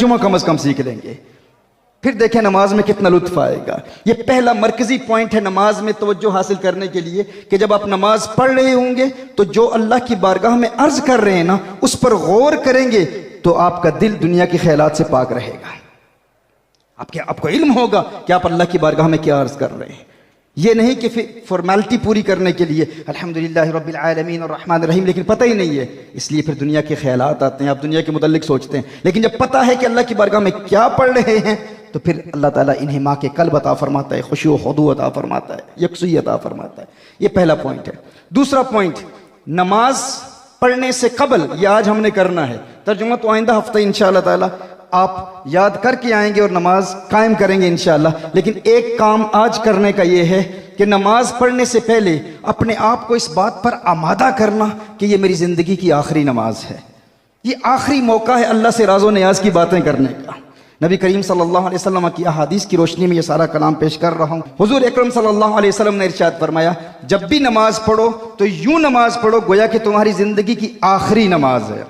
तर्जुमा कम से कम सीख लेंगे, फिर देखें नमाज में कितना लुत्फ आएगा। ये पहला मरकजी पॉइंट है नमाज में तवज्जो हासिल करने के लिए कि जब आप नमाज पढ़ रहे होंगे तो जो अल्लाह की बारगाह में अर्ज कर रहे हैं ना, उस पर गौर करेंगे तो आपका दिल दुनिया के ख्यालात से पाक रहेगा। आपको इल्म होगा कि आप अल्लाह की बारगाह में क्या अर्ज कर रहे हैं। ये नहीं कि फिर फॉर्मेलिटी पूरी करने के लिए अल्हम्दुलिल्लाह रब्बिल आलमीन और रहमान रहीम, लेकिन पता ही नहीं है, इसलिए फिर दुनिया के ख्यालात आते हैं, आप दुनिया के मुतल्लिक सोचते हैं। लेकिन जब पता है कि अल्लाह की बारगाह में क्या पढ़ रहे हैं तो फिर अल्लाह ताला इन्हें माँ के कल्ब अता फरमाता है, खुशी व खुदू अता फरमाता है, यकसूई अता फरमाता है। ये पहला पॉइंट है। दूसरा पॉइंट, नमाज पढ़ने से कबल, ये आज हमने करना है, तर्जुमा तो आइंदा हफ्ता इंशाअल्लाह ताला आप याद करके आएंगे और नमाज कायम करेंगे इंशाअल्लाह। लेकिन एक काम आज करने का ये है कि नमाज पढ़ने से पहले अपने आप को इस बात पर आमादा करना कि ये मेरी जिंदगी की आखिरी नमाज है, ये आखिरी मौका है अल्लाह से राज़ो नियाज की बातें करने का। नबी करीम सल्लल्लाहु अलैहि वसल्लम की अहादीस की रोशनी में ये सारा कलाम पेश कर रहा हूँ। हुजूर अकरम सल्लल्लाहु अलैहि वसल्लम ने इरशाद फरमाया, जब भी नमाज पढ़ो तो यूं नमाज पढ़ो गोया कि तुम्हारी जिंदगी की आखिरी नमाज है।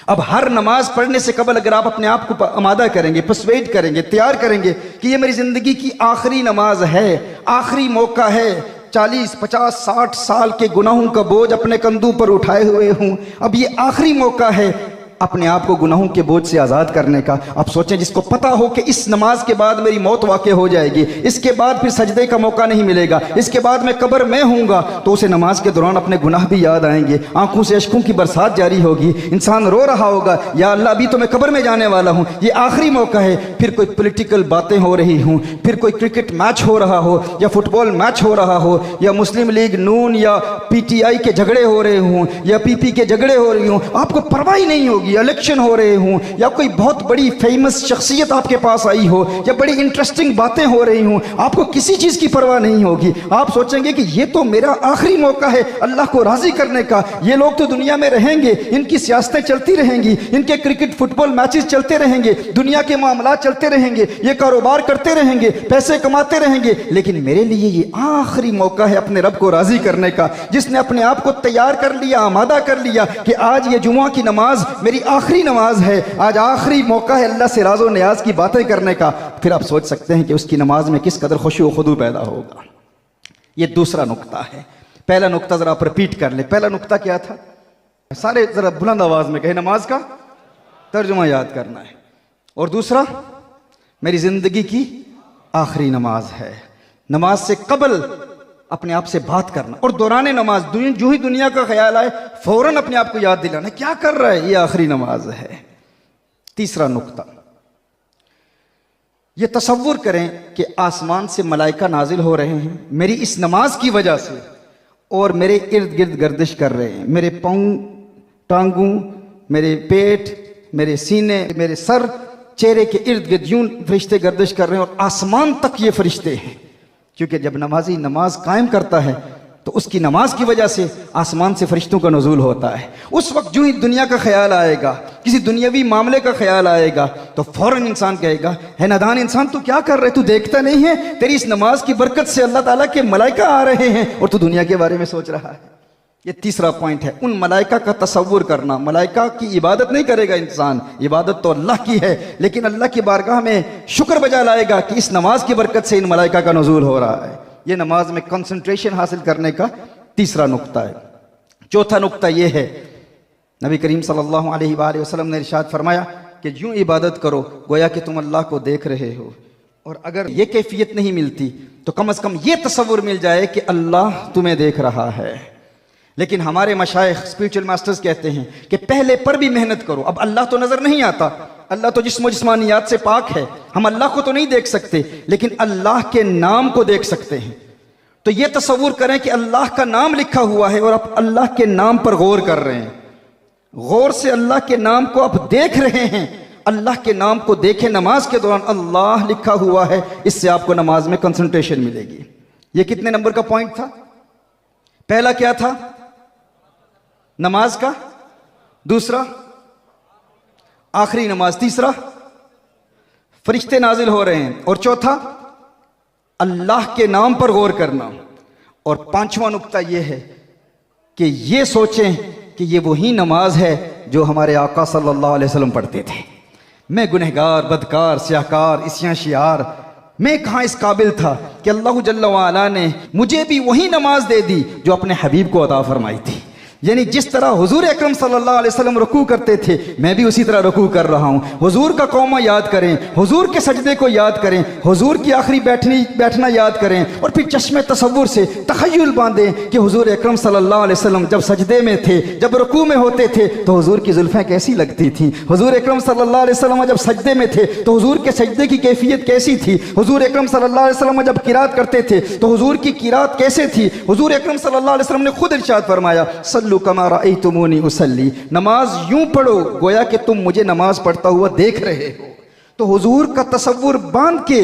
अब हर नमाज पढ़ने से कबल अगर आप अपने आप को आमादा करेंगे, पर्सुएड करेंगे, तैयार करेंगे कि ये मेरी जिंदगी की आखिरी नमाज है, आखिरी मौका है, 40, 50, 60 साल के गुनाहों का बोझ अपने कंधों पर उठाए हुए हूं, अब ये आखिरी मौका है अपने आप को गुनाहों के बोझ से आज़ाद करने का। अब सोचें, जिसको पता हो कि इस नमाज के बाद मेरी मौत वाक़ई हो जाएगी, इसके बाद फिर सजदे का मौका नहीं मिलेगा, इसके बाद मैं कब्र में हूँगा, तो उसे नमाज के दौरान अपने गुनाह भी याद आएंगे, आंखों से अश्कों की बरसात जारी होगी, इंसान रो रहा होगा, या अल्लाह अभी तो मैं कब्र में जाने वाला हूँ, ये आखिरी मौका है। फिर कोई पॉलिटिकल बातें हो रही हूँ, फिर कोई क्रिकेट मैच हो रहा हो या फुटबॉल मैच हो रहा हो, या मुस्लिम लीग नून या PTI के झगड़े हो रहे हों या PP के झगड़े हो रही हों, आपको परवाह ही नहीं होगी। इलेक्शन हो रहे हों या कोई बहुत बड़ी फेमस शख्सियत आपके पास आई हो या बड़ी इंटरेस्टिंग बातें हो रही हों, आपको किसी चीज़ की परवाह नहीं होगी। आप सोचेंगे कि ये तो मेरा आखिरी मौका है अल्लाह को राज़ी करने का। ये लोग तो दुनिया में रहेंगे, इनकी सियासतें चलती रहेंगी, इनके क्रिकेट फुटबॉल मैचेस चलते रहेंगे, दुनिया के मामला चलते रहेंगे, ये कारोबार करते रहेंगे, पैसे कमाते रहेंगे, लेकिन मेरे लिए ये आखिरी मौका है अपने रब को राज़ी करने का। जिसने अपने आप को तैयार कर लिया, आमादा कर लिया कि आज ये जुमा की नमाज मेरी आखिरी नमाज है, आज आखिरी मौका है अल्लाह से राज़ो नियाज की बातें करने का, फिर आप सोच सकते हैं कि उसकी नमाज में किस कदर खुशी व खुदू पैदा होगा। ये दूसरा नुक्ता है। पहला नुक्ता जरा आप रिपीट कर ले। पहला नुक्ता क्या था? सारे जरा बुलंद आवाज में कहे, नमाज का तर्जुमा याद करना है। और दूसरा, मेरी जिंदगी की आखिरी नमाज है। नमाज से कबल अपने आप से बात करना और दौरान नमाज जो ही दुनिया का ख्याल आए फौरन अपने आप को याद दिलाना क्या कर रहा है, ये आखिरी नमाज है। तीसरा नुक्ता, ये तसव्वुर करें कि आसमान से मलाइका नाजिल हो रहे हैं मेरी इस नमाज की वजह से और मेरे इर्द गिर्द गर्दिश कर रहे हैं। मेरे पाँव, टांगों, मेरे पेट, मेरे सीने, मेरे सर, चेहरे के इर्द गिर्द यूं फरिश्ते गर्दिश कर रहे हैं और आसमान तक ये फरिश्ते हैं। क्योंकि जब नमाजी नमाज कायम करता है तो उसकी नमाज की वजह से आसमान से फरिश्तों का नुज़ूल होता है। उस वक्त जो ही दुनिया का ख्याल आएगा, किसी दुनियावी मामले का ख्याल आएगा, तो फौरन इंसान कहेगा, है नादान इंसान, तू क्या कर रहे, तू देखता नहीं है तेरी इस नमाज की बरकत से अल्लाह ताला के मलाइका आ रहे हैं और तू दुनिया के बारे में सोच रहा है। ये तीसरा पॉइंट है, उन मलाइका का तसव्वुर करना। मलाइका की इबादत नहीं करेगा इंसान, इबादत तो अल्लाह की है, लेकिन अल्लाह की बारगाह में शुक्र बजा लाएगा कि इस नमाज की बरकत से इन मलाइका का नुज़ूल हो रहा है। ये नमाज में कंसंट्रेशन हासिल करने का तीसरा नुक्ता है। चौथा नुक्ता ये है, नबी करीम सल्लल्लाहु अलैहि वसल्लम ने इरशाद फरमाया कि यूं इबादत करो गोया कि तुम अल्लाह को देख रहे हो, और अगर ये कैफियत नहीं मिलती तो कम से कम ये तसव्वुर मिल जाए कि अल्लाह तुम्हें देख रहा है। लेकिन हमारे मशाइख स्पिरिचुअल मास्टर्स कहते हैं कि पहले पर भी मेहनत करो। अब अल्लाह तो नजर नहीं आता, अल्लाह तो जिस्मानियात से पाक है, हम अल्लाह को तो नहीं देख सकते, लेकिन अल्लाह के नाम को देख सकते हैं। तो ये तसव्वुर करें कि अल्लाह का नाम लिखा हुआ है और आप अल्लाह के नाम पर गौर कर रहे हैं, गौर से अल्लाह के नाम को आप देख रहे हैं। अल्लाह के नाम को देखें नमाज के दौरान, अल्लाह लिखा हुआ है, इससे आपको नमाज में कंसंट्रेशन मिलेगी। ये कितने नंबर का पॉइंट था? पहला क्या था? नमाज का। दूसरा, आखिरी नमाज। तीसरा, फरिश्ते नाजिल हो रहे हैं। और चौथा, अल्लाह के नाम पर गौर करना। और पांचवा नुक्ता यह है कि ये सोचें कि ये वही नमाज है जो हमारे आका सल्लल्लाहु अलैहि वसल्लम पढ़ते थे। मैं गुनहगार, बदकार, स्याहकार, इस्यां शियार, मैं कहाँ इस काबिल था कि अल्लाह जल्ल व अला ने मुझे भी वही नमाज दे दी जो अपने हबीब को अता फरमाई थी। यानी जिस तरह हुजूर अकरम सल्लल्लाहु अलैहि वसल्लम रुकू करते थे, मैं भी उसी तरह रुकू कर रहा हूँ। हुजूर का कौमा याद करें, हुजूर के सजदे को याद करें, हुजूर की आखिरी बैठना याद करें, और फिर चश्मे तसव्वुर से तखय्युल बांधें कि हुजूर अकरम सल्लल्लाहु अलैहि वसल्लम जब सजदे में थे, जब रुकू में होते थे तो हुजूर की जुल्फ़ें कैसी लगती थीं। हुजूर अकरम सल्लल्लाहु अलैहि वसल्लम जब सजदे में थे तो हुजूर के सजदे की कैफियत कैसी थी। हुजूर अकरम सल्लल्लाहु अलैहि वसल्लम जब किरात करते थे तो हुजूर की किरात कैसे थी। हुजूर अकरम सल्लल्लाहु अलैहि वसल्लम ने खुद इरशाद फरमाया, सल्लु कमा रअयतुमूनी उसल्ली, नमाज यूं पढ़ो गोया कि तुम मुझे नमाज पढ़ता हुआ देख रहे हो। तो हुजूर का तसव्वुर बांध के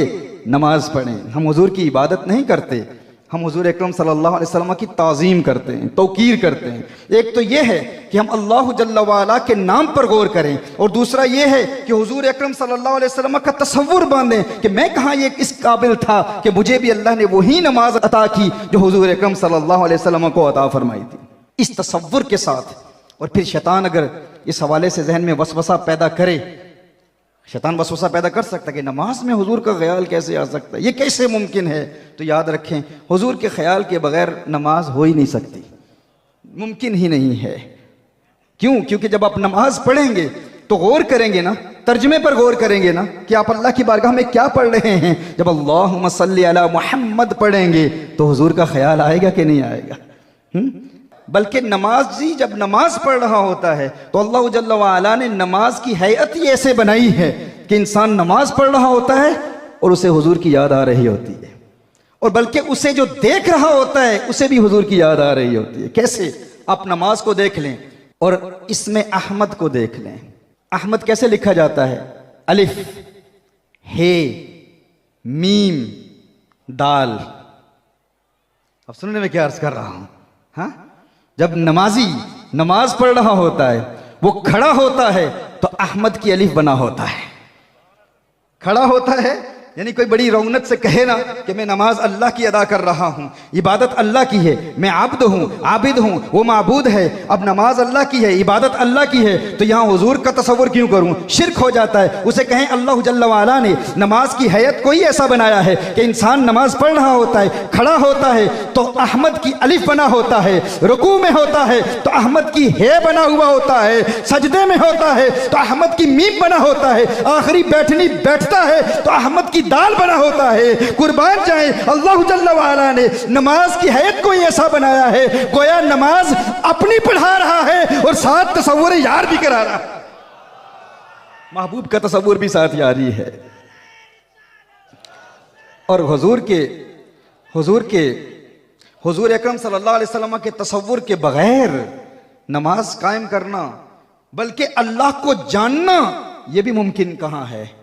नमाज पढ़ें। हम हुजूर की इबादत नहीं करते, हम हुजूर अकरम सल्लल्लाहु अलैहि वसल्लम की ताज़ीम करते हैं, तौकीर करते हैं। एक तो यह है कि हम अल्लाह जल्ल व अला के नाम पर गौर करें, और दूसरा यह है कि हुजूर अकरम सल्लल्लाहु अलैहि वसल्लम का तसव्वुर बांधें कि मैं कहाँ ये इस काबिल था कि मुझे भी अल्लाह ने वही नमाज अता की जो हुजूर अकरम सल्लल्लाहु अलैहि वसल्लम को अता फरमाई थी। इस तसव्वुर के साथ, और फिर शैतान अगर इस हवाले से जहन में वसवसा पैदा करे, शैतान वसवसा पैदा कर सकता है कि नमाज में हुजूर का ख्याल कैसे आ सकता है, ये कैसे मुमकिन है। तो याद रखें, हुजूर के ख्याल के बगैर नमाज हो ही नहीं सकती, मुमकिन ही नहीं है। क्यों? क्योंकि जब आप नमाज पढ़ेंगे तो गौर करेंगे ना, तर्जुमे पर गौर करेंगे ना कि आप अल्लाह की बारगाह में क्या पढ़ रहे हैं। जब अल्लाहुम्मा सल्ली अला मुहम्मद पढ़ेंगे तो हुजूर का ख्याल आएगा कि नहीं आएगा। बल्कि नमाजी जब नमाज पढ़ रहा होता है तो अल्लाह जल्ल व अला ने नमाज की हैयत ही ऐसे बनाई है कि इंसान नमाज पढ़ रहा होता है और उसे हुजूर की याद आ रही होती है, और बल्कि उसे जो देख रहा होता है उसे भी हुजूर की याद आ रही होती है। कैसे? आप नमाज को देख लें और इसमें अहमद को देख लें। अहमद कैसे लिखा जाता है? अलिफ, हे, मीम, दाल। अब सुनने में क्या अर्ज कर रहा हूं? हाँ, जब नमाजी नमाज पढ़ रहा होता है, वो खड़ा होता है तो अहमद की अलिफ बना होता है। खड़ा होता है यानी कोई बड़ी रौनक से कहे ना कि मैं नमाज अल्लाह की अदा कर रहा हूं, इबादत अल्लाह की है, मैं आब्द हूं, आबिद हूं, वो माबूद है। अब नमाज अल्लाह की है, इबादत अल्लाह की है, तो यहां हुजूर का तसव्वुर क्यों करूं? शिर्क हो जाता है। उसे कहें अल्लाह जल्ल व अला ने नमाज की हैयत को ही ऐसा बनाया है कि इंसान नमाज पढ़ रहा होता है, खड़ा होता है तो अहमद की अलिफ बना होता है, रुकू में होता है तो अहमद की हे बना हुआ होता है, सजदे में होता है तो अहमद की मीम बना होता है, आखिरी बैठनी बैठता है तो अहमद की दाल बना होता है। कुर्बान जाए, अल्लाह जल्ल व अला ने नमाज की हैयत को ही ऐसा बनाया है गोया नमाज अपनी पढ़ा रहा है और साथ तसव्वुर यार भी करा रहा है, महबूब का तसव्वुर भी साथ यारी है। और हुजूर अकरम सल्लल्लाहु अलैहि वसल्लम के तसव्वुर के बगैर नमाज कायम करना, बल्कि अल्लाह को जानना, यह भी मुमकिन कहां है।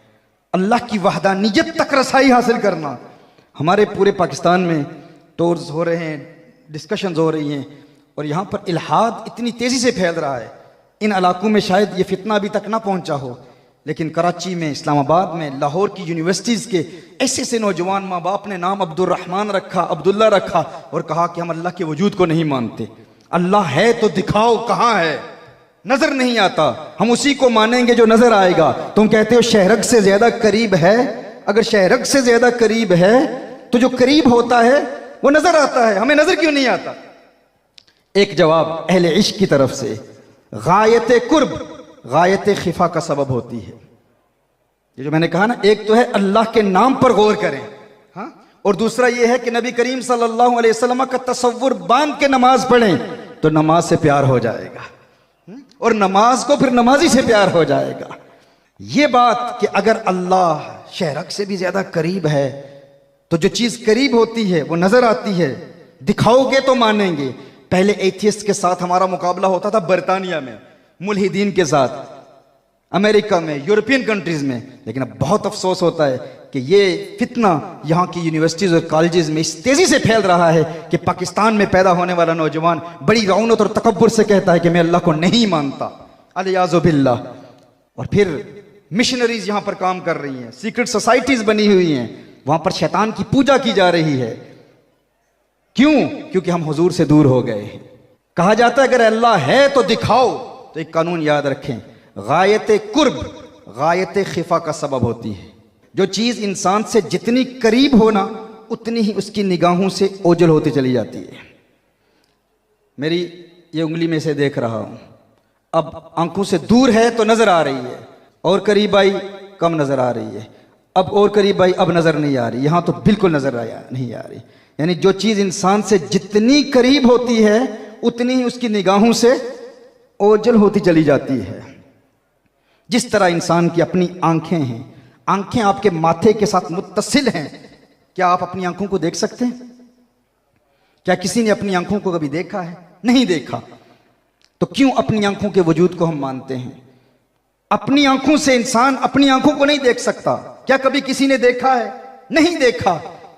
अल्लाह की वहदानियत तक रसाई हासिल करना। हमारे पूरे पाकिस्तान में टूर्स हो रहे हैं, डिस्कशंस हो रही हैं, और यहाँ पर इल्हाद इतनी तेज़ी से फैल रहा है। इन इलाकों में शायद ये फितना अभी तक ना पहुँचा हो, लेकिन कराची में, इस्लामाबाद में, लाहौर की यूनिवर्सिटीज़ के ऐसे ऐसे नौजवान माँ बाप ने नाम अब्दुर्रहमान रखा, अब्दुल्ला रखा, और कहा कि हम अल्लाह के वजूद को नहीं मानते। अल्लाह है तो दिखाओ कहाँ है, नजर नहीं आता, हम उसी को मानेंगे जो नजर आएगा। तुम कहते हो शहरक से ज्यादा करीब है, अगर शहरक से ज्यादा करीब है तो जो करीब होता है वो नजर आता है, हमें नजर क्यों नहीं आता? एक जवाब अहले इश्क की तरफ से, गायत कुर्ब गायत खिफा का सबब होती है। ये जो मैंने कहा ना, एक तो है अल्लाह के नाम पर गौर करें, हाँ, और दूसरा ये है कि नबी करीम सल्लल्लाहु अलैहि वसल्लम का तसव्वुर बांध के नमाज पढ़ें तो नमाज से प्यार हो जाएगा, और नमाज को फिर नमाजी से प्यार हो जाएगा। ये बात कि अगर अल्लाह शहरक से भी ज्यादा करीब है तो जो चीज करीब होती है वो नजर आती है, दिखाओगे तो मानेंगे। पहले एथियस्ट के साथ हमारा मुकाबला होता था बरतानिया में, मुल्हिदीन के साथ, अमेरिका में, यूरोपियन कंट्रीज में, लेकिन अब बहुत अफसोस होता है कि ये फितना यहाँ की यूनिवर्सिटीज और कॉलेजेस में इस तेजी से फैल रहा है कि पाकिस्तान में पैदा होने वाला नौजवान बड़ी रौनक और तकब्बुर से कहता है कि मैं अल्लाह को नहीं मानता, अलियाज़ु बिल्लाह। और फिर मिशनरीज यहाँ पर काम कर रही हैं, सीक्रेट सोसाइटीज बनी हुई हैं, वहां पर शैतान की पूजा की जा रही है। क्यों? क्योंकि हम हुजूर से दूर हो गए हैं। कहा जाता है अगर अल्लाह है तो दिखाओ, तो एक कानून याद रखें, गायत कुर्ब गायत खिफा का सबब होती है। जो चीज़ इंसान से जितनी करीब हो ना, उतनी ही उसकी निगाहों से ओझल होती चली जाती है। मेरी ये उंगली में से देख रहा हूँ, अब आंखों से दूर है तो नज़र आ रही है, और करीब आई कम नज़र आ रही है, अब और करीब आई अब नज़र नहीं आ रही, यहाँ तो बिल्कुल नज़र नहीं आ रही। यानी जो चीज़ इंसान से जितनी करीब होती है उतनी ही उसकी निगाहों से ओझल होती चली जाती है। जिस तरह इंसान की अपनी आंखें हैं, आंखें आपके माथे के साथ मुत्तसिल हैं। क्या आप अपनी आंखों को देख सकते हैं? क्या किसी ने अपनी आंखों को कभी देखा है? नहीं देखा। तो क्यों अपनी आंखों के वजूद को हम मानते हैं? अपनी आंखों से इंसान अपनी आंखों को नहीं देख सकता। क्या कभी किसी ने देखा है? नहीं देखा।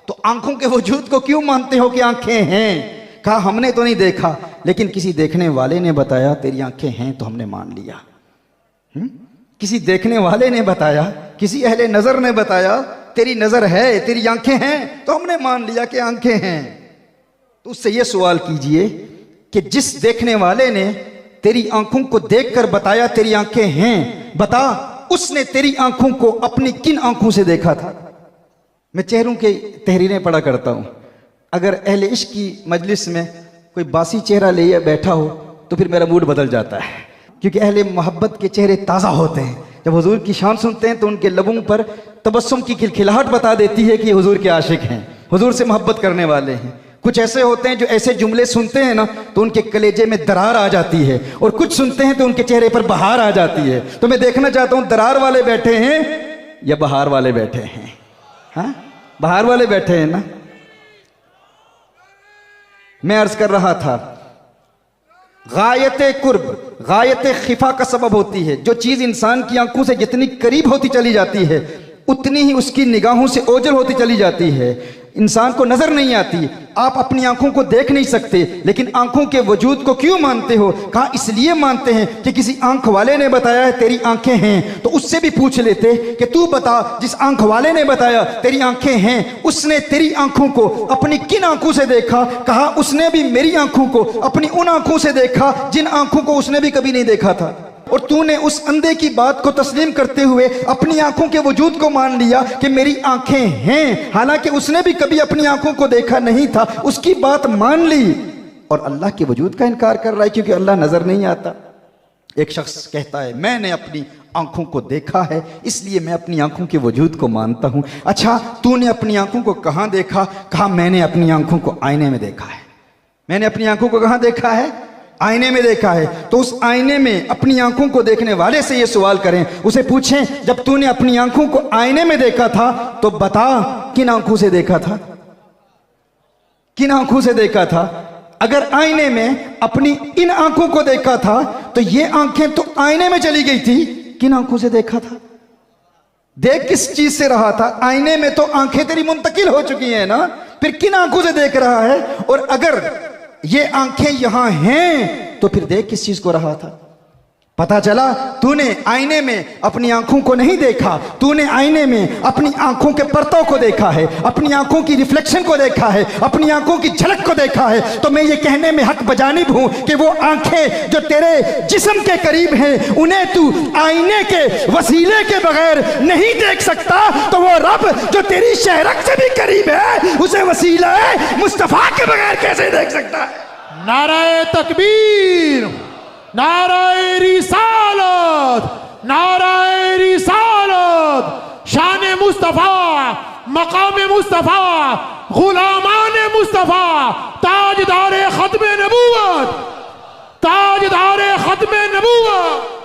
तो आंखों के वजूद को क्यों मानते हो कि आंखें हैं? कहा हमने तो नहीं देखा, लेकिन किसी देखने वाले ने बताया तेरी आंखें हैं तो हमने मान लिया। किसी देखने वाले ने बताया, किसी अहले नजर ने बताया तेरी नजर है, तेरी आंखें हैं, तो हमने मान लिया कि आंखें हैं। तो उससे यह सवाल कीजिए कि जिस देखने वाले ने तेरी आंखों को देखकर बताया तेरी आंखें हैं, बता उसने तेरी आंखों को अपनी किन आंखों से देखा था? मैं चेहरों के तहरीरें पढ़ा करता हूं। अगर अहले इश्क की मजलिस में कोई बासी चेहरा ले बैठा हो तो फिर मेरा मूड बदल जाता है, क्योंकि अहले मोहब्बत के चेहरे ताज़ा होते हैं। जब हुजूर की शान सुनते हैं तो उनके लबों पर तबस्सुम की खिलखिलाहट बता देती है कि हुजूर के आशिक हैं, हुजूर से मोहब्बत करने वाले हैं। कुछ ऐसे होते हैं जो ऐसे जुमले सुनते हैं ना तो उनके कलेजे में दरार आ जाती है, और कुछ सुनते हैं तो उनके चेहरे पर बहार आ जाती है। तो मैं देखना चाहता हूं दरार वाले बैठे हैं या बहार वाले बैठे हैं? हाँ, बहार वाले बैठे हैं ना। मैं अर्ज कर रहा था, गायत कुर्ब, गायत खिफा का सबब होती है। जो चीज इंसान की आंखों से जितनी करीब होती चली जाती है उतनी ही उसकी निगाहों से ओझल होती चली जाती है, इंसान को नजर नहीं आती। आप अपनी आंखों को देख नहीं सकते, लेकिन आंखों के वजूद को क्यों मानते हो? कहा इसलिए मानते हैं कि किसी आंख वाले ने बताया है तेरी आंखें हैं, तो उससे भी पूछ लेते कि तू बता, जिस आंख वाले ने बताया तेरी आंखें हैं, उसने तेरी आंखों को अपनी किन आंखों से देखा? कहा उसने भी मेरी आंखों को अपनी उन आंखों से देखा जिन आंखों को उसने भी कभी नहीं देखा था। और तूने उस अंधे की बात को तस्लीम करते हुए अपनी आंखों के वजूद को मान लिया कि मेरी आंखें हैं, हालांकि उसने भी कभी अपनी आंखों को देखा नहीं था। उसकी बात मान ली और अल्लाह के वजूद का इनकार कर रहा है क्योंकि अल्लाह नजर नहीं आता। एक शख्स कहता है मैंने अपनी आंखों को देखा है इसलिए मैं अपनी आंखों के वजूद को मानता हूं। अच्छा, तूने अपनी आंखों को कहां देखा? कहा मैंने अपनी आंखों को आईने में देखा है। मैंने अपनी आंखों को कहां देखा है? आईने में देखा है। तो उस आईने में अपनी आंखों को देखने वाले से ये सवाल करें, उसे पूछें जब तूने अपनी आंखों को आईने में देखा था तो बता किन आंखों से देखा था? किन आंखों से देखा था? अगर आईने में अपनी इन आंखों को देखा था तो ये आंखें तो आईने में चली गई थी, किन आंखों से देखा था? देख किस चीज से रहा था? आईने में तो आंखें तेरी मुंतकिल हो चुकी हैं ना, फिर किन आंखों से देख रहा है? और अगर ये आंखें यहां हैं तो फिर देख किस चीज को रहा था? पता चला तूने आईने में अपनी आंखों को नहीं देखा, तूने आईने में अपनी आंखों के पर्दों को देखा है, अपनी आंखों की रिफ्लेक्शन को देखा है, अपनी आंखों की झलक को देखा है। तो मैं ये कहने में हक बजानिब हूं कि वो आंखें जो तेरे जिस्म के करीब हैं उन्हें तू आईने के वसीले के बगैर नहीं देख सकता, तो वो रब जो तेरी शहरक से भी करीब है उसे वसीला मुस्तफा के बगैर कैसे देख सकता है? नाराए तकबीर, नाराए रिसालत, नाराए रिसालत, शान मुस्तफा, मकाम मुस्तफा, गुलामान मुस्तफा, ताजदारे खत्मे नबूवत, ताजदारे खत्मे नबूवत।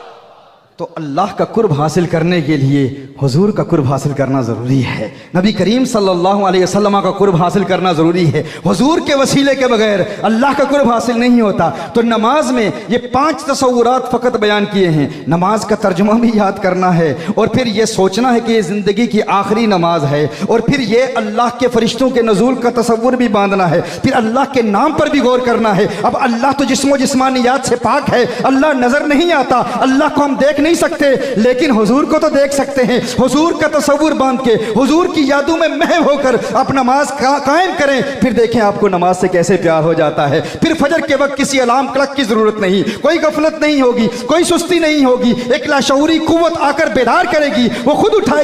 तो अल्लाह का कुर्ब हासिल करने के लिए हुजूर का कुर्ब हासिल करना ज़रूरी है, नबी करीम सल्लल्लाहु अलैहि वसल्लम का कुर्ब हासिल करना ज़रूरी है। हुजूर के वसीले के बगैर अल्लाह का कुर्ब हासिल नहीं होता। तो नमाज में ये 5 तसव्वुरात फ़कत बयान किए हैं। नमाज का तर्जुमा भी याद करना है, और फिर ये सोचना है कि ये ज़िंदगी की आखिरी नमाज है, और फिर ये अल्लाह के फरिश्तों के नज़ूल का तसव्वुर भी बांधना है, फिर अल्लाह के नाम पर भी गौर करना है। अब अल्लाह तो जिस्मो जिस्मानियात से पाक है, अल्लाह नज़र नहीं आता, अल्लाह को हम देख नहीं सकते, लेकिन हुजूर को तो देख सकते हैं। हुजूर का तसव्वुर बांध के, हुजूर की यादों में महव होकर आप नमाज कायम करें। फिर देखें आपको नमाज से कैसे प्यार हो जाता है। फिर फजर के वक्त किसी अलार्म क्लॉक की जरूरत नहीं, कोई गफलत नहीं होगी, कोई सुस्ती नहीं होगी। एक लाशऊरी कुव्वत आकर बेदार करेगी, वो खुद उठाएगी।